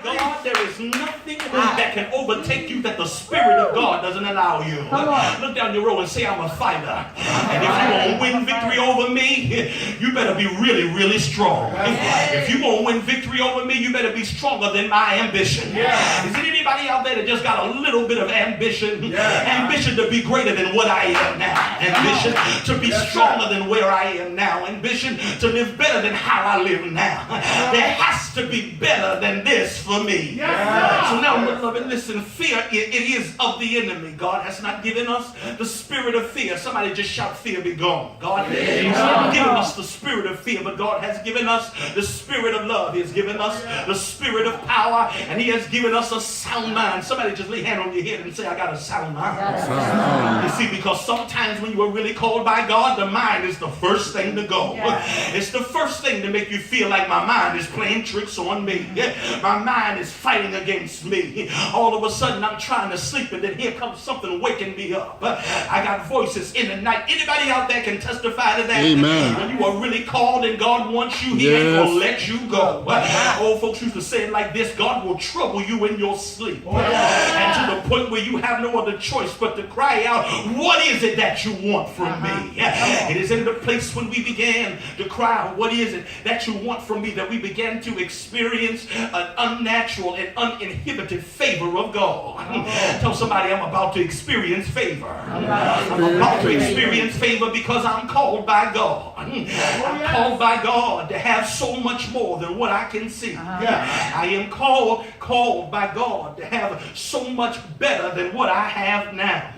God, there is nothing that can overtake you that the Spirit of God doesn't allow you. Look down your row and say, I'm a fighter. And if you won't win victory over me, you better be really, really strong. If you won't win victory over me, you better be stronger than my ambition. Is there anybody out there that just got a little bit of ambition? Ambition to be greater than what I am now. Ambition to be stronger than where I am now. Ambition to live better than how I live now. There has to be better than this for me. So now, beloved, listen, fear, it is of the enemy. God has not given us the spirit of fear. Somebody just shout, fear be gone. God has not given us the spirit of fear, but God has given us the spirit of love. He has given us the spirit of power, and he has given us a sound mind. Somebody just lay a hand on your head and say, I got a sound mind. You see, because sometimes when you are really called by God, the mind is the first thing to go. It's the first thing to make you feel like my mind is playing tricks on me. My mind is fighting against me. All of a sudden I'm trying to sleep, and then here comes something waking me up. I got voices in the night. Anybody out there can testify to that? Amen. When you are really called and God wants you, he ain't gonna let you go. Old folks used to say it like this: God will trouble you in your sleep. And to the point where you have no other choice but to cry out, what is it that you want from me? It is in the place when we began to cry out, what is it that you want from me, that we began to experience an unnatural and uninhibited favor of God. Tell somebody, I'm about to experience favor. I'm about to experience favor because I'm called by God. I'm called by God to have so much more than what I can see. I am called by God to have so much better than what I have now.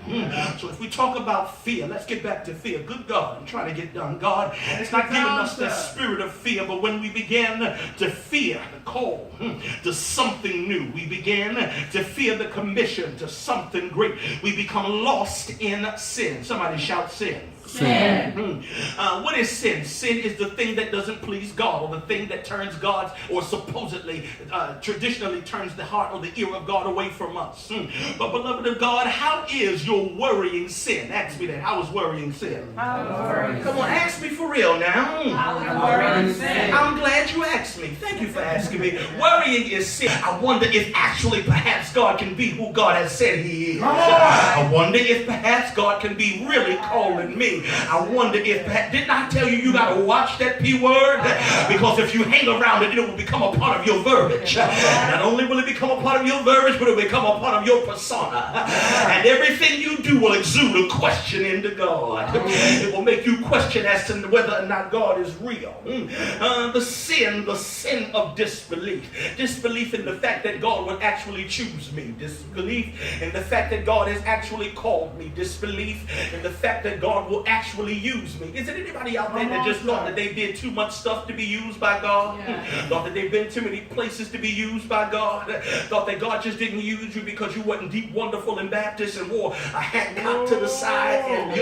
So if we talk about fear, let's get back to fear. Good God, I'm trying to get done. God, it's not giving us that spirit of fear, but when we begin to fear the call to something new, we begin to fear the commission to something great, we become lost in sin. Somebody shout sin. Sin. What is sin? Sin is the thing that doesn't please God, or the thing that turns God's, or supposedly, traditionally turns the heart or the ear of God away from us. But beloved of God, how is your worrying sin? Ask me that. How is worrying sin? Come on, ask me for real now. I'm glad you asked me. Thank you for asking me. Worrying is sin. I wonder if actually perhaps God can be who God has said he is. I wonder if perhaps God can be really calling me. I wonder if, didn't I tell you got to watch that P word? Because if you hang around it, it will become a part of your verbiage. Not only will it become a part of your verbiage, but it will become a part of your persona. And everything you do will exude a question into God. It will make you question as to whether or not God is real. The sin of disbelief. Disbelief in the fact that God would actually choose me. Disbelief in the fact that God has actually called me. Disbelief in the fact that God will actually use me. Is there anybody out there that just thought that they did too much stuff to be used by God? Thought that they've been too many places to be used by God? Thought that God just didn't use you because you wasn't deep, wonderful, and Baptist and wore a hat cocked to the side and,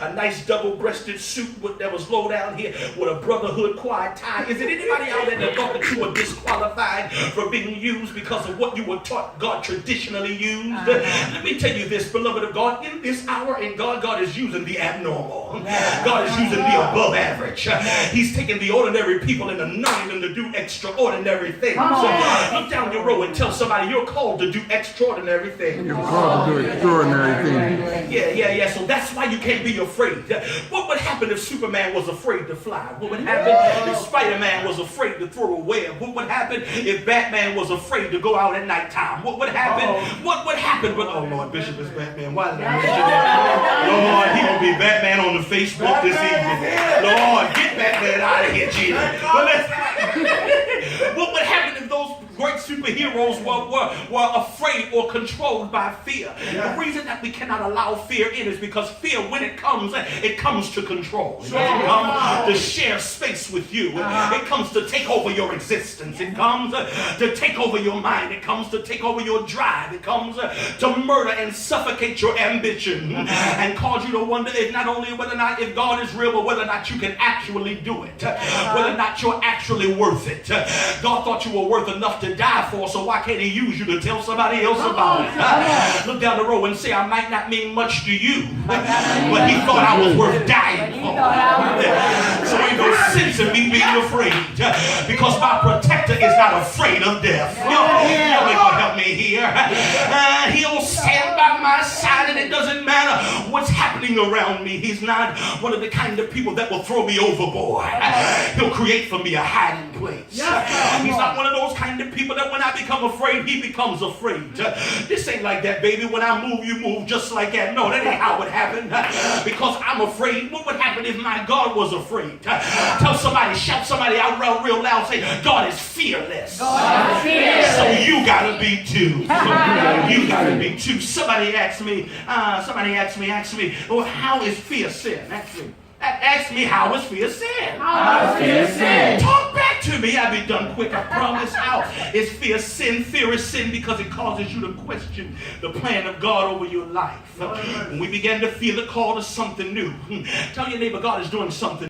a nice double-breasted suit that was low down here with a brotherhood choir tie? Is there anybody out there that thought that you were disqualified for being used because of what you were taught God traditionally used? Let me tell you this, beloved of God, in this hour in God is using the abnormal. God is using the above average. He's taking the ordinary people and anointing them to do extraordinary things. So look down your row and tell somebody you're called to do extraordinary things. You're called to do extraordinary things. Yeah. So that's why you can't be afraid. What would happen if Superman was afraid to fly? What would happen if Spider-Man was afraid to throw a web? What would happen if Batman was afraid to go out at nighttime? What would happen? What would happen? But oh Lord, Bishop is Batman. Why did I mention that? Lord, he gonna be Batman on the Facebook this evening. Lord, get Batman out of here, Jesus. What would happen if those great superheroes were afraid or controlled by fear? The reason that we cannot allow fear in is because fear, when it comes to control. It comes to share space with you. It comes to take over your existence. It comes to take over your mind. It comes to take over your drive. It comes to murder and suffocate your ambition and cause you to wonder if not only whether or not if God is real, but whether or not you can actually do it. Whether or not you're actually worth it. God thought you were worth enough to die for, so why can't he use you to tell somebody else about it? Look down the road and say, I might not mean much to you, but he thought I was worth dying for. So ain't no sense in me being afraid, because my protector is not afraid of death. being around me. He's not one of the kind of people that will throw me overboard. He'll create for me a hiding place. He's not one of those kind of people that when I become afraid, he becomes afraid. This ain't like that, baby. When I move, you move just like that. No, that ain't how it happened. Because I'm afraid. What would happen if my God was afraid? Tell somebody, shout somebody out real loud, say, God is fearless. God is fearless. So you gotta be too. You gotta be too. Somebody asked me, well, how is fear sin? Ask me, how is fear sin? How is fear sin? Talk back to me. I'll be done quick, I promise. How is fear sin? Fear is sin because it causes you to question the plan of God over your life. When we begin to feel the call to something new, tell your neighbor, God is doing something